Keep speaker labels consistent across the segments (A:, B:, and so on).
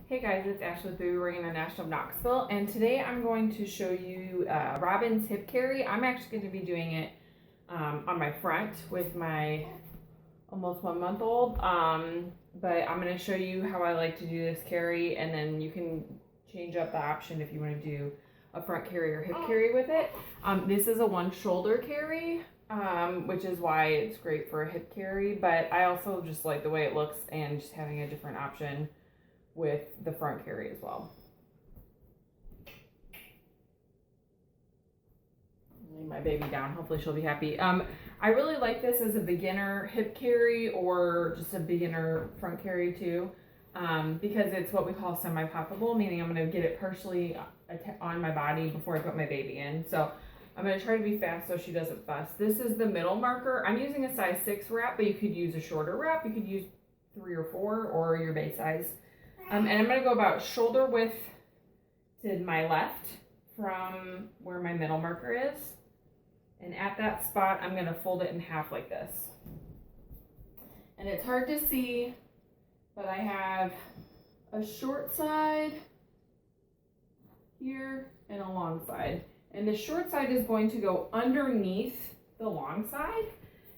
A: Hey guys, it's Ashley with Baby Ring International of Knoxville, and today I'm going to show you Robin's hip carry. I'm actually going to be doing it on my front with my almost 1 month old, but I'm going to show you how I like to do this carry, and then you can change up the option if you want to do a front carry or hip carry with it. This is a one shoulder carry, which is why it's great for a hip carry, but I also just like the way it looks and just having a different option with the front carry as well. Lay my baby down, hopefully she'll be happy. I really like this as a beginner hip carry or just a beginner front carry too, because it's what we call semi-poppable, meaning I'm going to get it partially on my body before I put my baby in. So I'm going to try to be fast so she doesn't fuss. This is the middle marker. I'm using a size 6 wrap, but you could use a shorter wrap. You could use 3 or 4 or your base size. And I'm going to go about shoulder width to my left from where my middle marker is. And at that spot, I'm going to fold it in half like this. And it's hard to see, but I have a short side here and a long side. And the short side is going to go underneath the long side.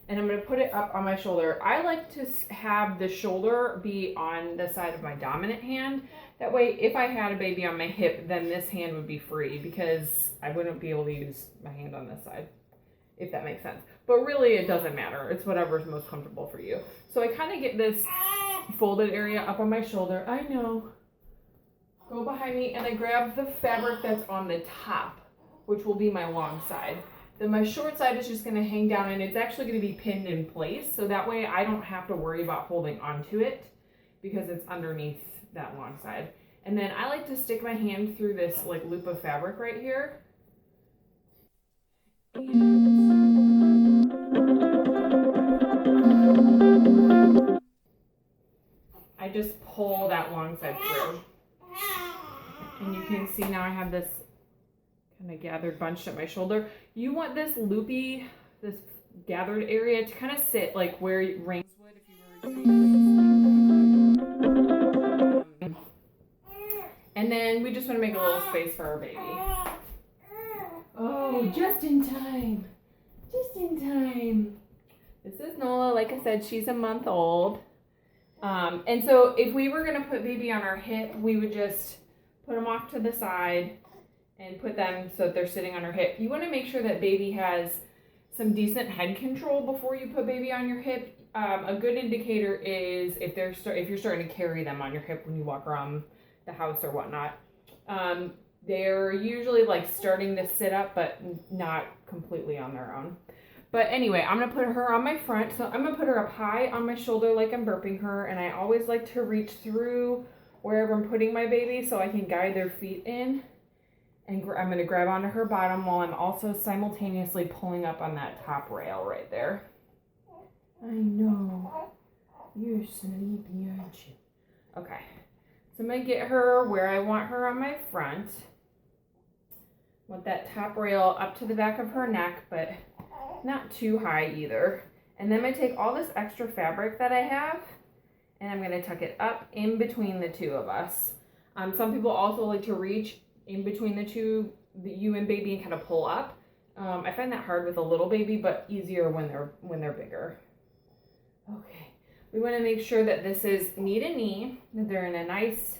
A: And I'm going to put it up on my shoulder. I like to have the shoulder be on the side of my dominant hand. That way, if I had a baby on my hip, then this hand would be free because I wouldn't be able to use my hand on this side, if that makes sense. But really, it doesn't matter. It's whatever's most comfortable for you. So I kind of get this folded area up on my shoulder. I know. Go behind me, and I grab the fabric that's on the top, which will be my long side. Then my short side is just going to hang down, and it's actually going to be pinned in place, so that way I don't have to worry about holding onto it because it's underneath that long side. And then I like to stick my hand through this like loop of fabric right here. I just pull that long side through. And you can see now I have this kind of gathered bunched at my shoulder. You want this loopy, this gathered area to kind of sit like where rings would if you were doing and then we just want to make a little space for our baby. Oh, just in time. Just in time. This is Nola. Like I said, she's a month old. And so if we were going to put baby on our hip, we would just put them off to the side and put them so that they're sitting on her hip. You want to make sure that baby has some decent head control before you put baby on your hip. A good indicator is if you're starting to carry them on your hip when you walk around the house or whatnot. They're usually like starting to sit up, but not completely on their own. But anyway, I'm going to put her on my front. So I'm going to put her up high on my shoulder like I'm burping her. And I always like to reach through wherever I'm putting my baby so I can guide their feet in. And I'm going to grab onto her bottom while I'm also simultaneously pulling up on that top rail right there. I know. You're sleepy, aren't you? Okay. So I'm going to get her where I want her on my front. Want that top rail up to the back of her neck, but not too high either. And then I'm going to take all this extra fabric that I have, and I'm going to tuck it up in between the two of us. Some people also like to reach in between the two, you and baby, and kind of pull up. I find that hard with a little baby, but easier when they're bigger. Okay, we want to make sure that this is knee to knee, that they're in a nice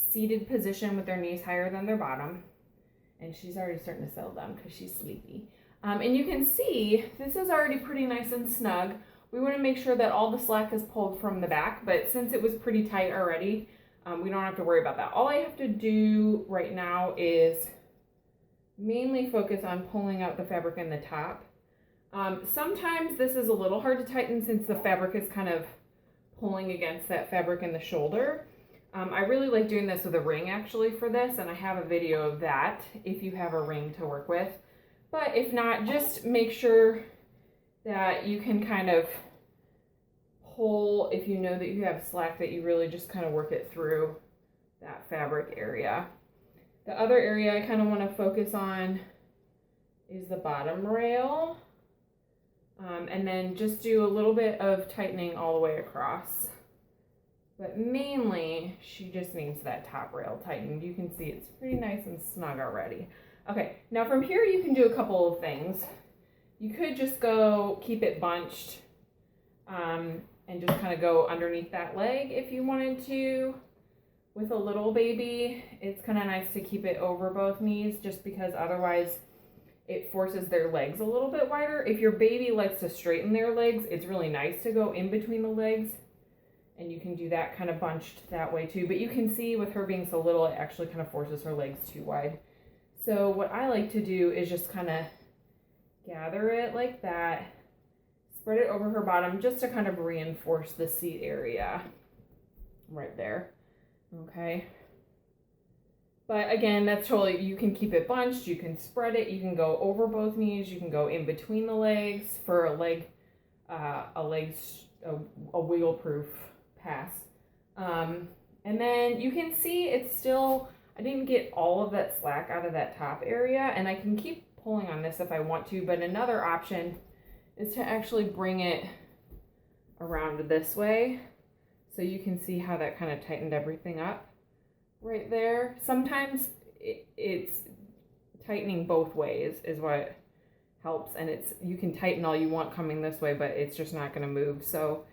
A: seated position with their knees higher than their bottom. And she's already starting to settle down because she's sleepy. And you can see this is already pretty nice and snug. We want to make sure that all the slack is pulled from the back, but since it was pretty tight already, we don't have to worry about that. All I have to do right now is mainly focus on pulling out the fabric in the top. Sometimes this is a little hard to tighten since the fabric is kind of pulling against that fabric in the shoulder. I really like doing this with a ring actually for this, and I have a video of that if you have a ring to work with. But if not, just make sure that you can kind of pull, if you know that you have slack, that you really just kind of work it through that fabric area. The other area I kind of want to focus on is the bottom rail. And then just do a little bit of tightening all the way across. But mainly, she just needs that top rail tightened. You can see it's pretty nice and snug already. Okay, now from here you can do a couple of things. You could just go keep it bunched and just kind of go underneath that leg if you wanted to. With a little baby, it's kind of nice to keep it over both knees just because otherwise it forces their legs a little bit wider. If your baby likes to straighten their legs, it's really nice to go in between the legs. And you can do that kind of bunched that way too. But you can see with her being so little, it actually kind of forces her legs too wide. So what I like to do is just kind of gather it like that, spread it over her bottom just to kind of reinforce the seat area right there. Okay. But again, that's totally, you can keep it bunched, you can spread it, you can go over both knees, you can go in between the legs for a wiggle-proof pass. And then you can see it's still, I didn't get all of that slack out of that top area, and I can keep pulling on this if I want to, but another option is to actually bring it around this way so you can see how that kind of tightened everything up right there. Sometimes it's tightening both ways is what helps, and you can tighten all you want coming this way, but it's just not going to move. So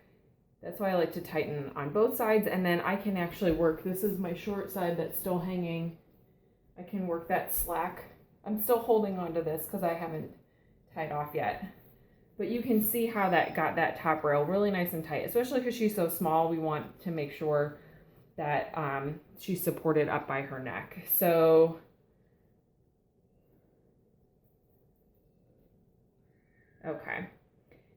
A: that's why I like to tighten on both sides, and then I can actually work, this is my short side that's still hanging, I can work that slack. I'm still holding on to this because I haven't tied off yet, but you can see how that got that top rail really nice and tight, especially because she's so small. We want to make sure that she's supported up by her neck. So okay,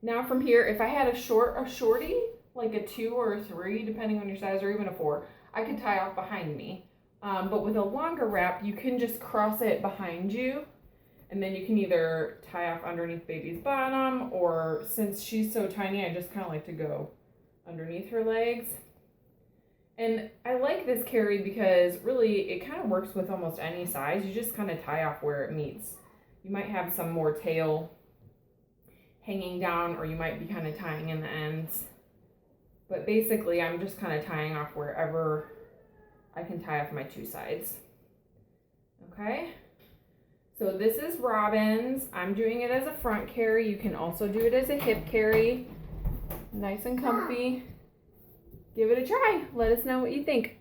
A: now from here, if I had a shorty, like a 2 or a 3, depending on your size, or even a 4, I could tie off behind me. But with a longer wrap, you can just cross it behind you, and then you can either tie off underneath baby's bottom, or since she's so tiny, I just kind of like to go underneath her legs. And I like this carry because really it kind of works with almost any size. You just kind of tie off where it meets. You might have some more tail hanging down, or you might be kind of tying in the ends. But basically, I'm just kind of tying off wherever I can tie off my 2 sides. Okay? So this is Robin's. I'm doing it as a front carry. You can also do it as a hip carry. Nice and comfy. Give it a try. Let us know what you think.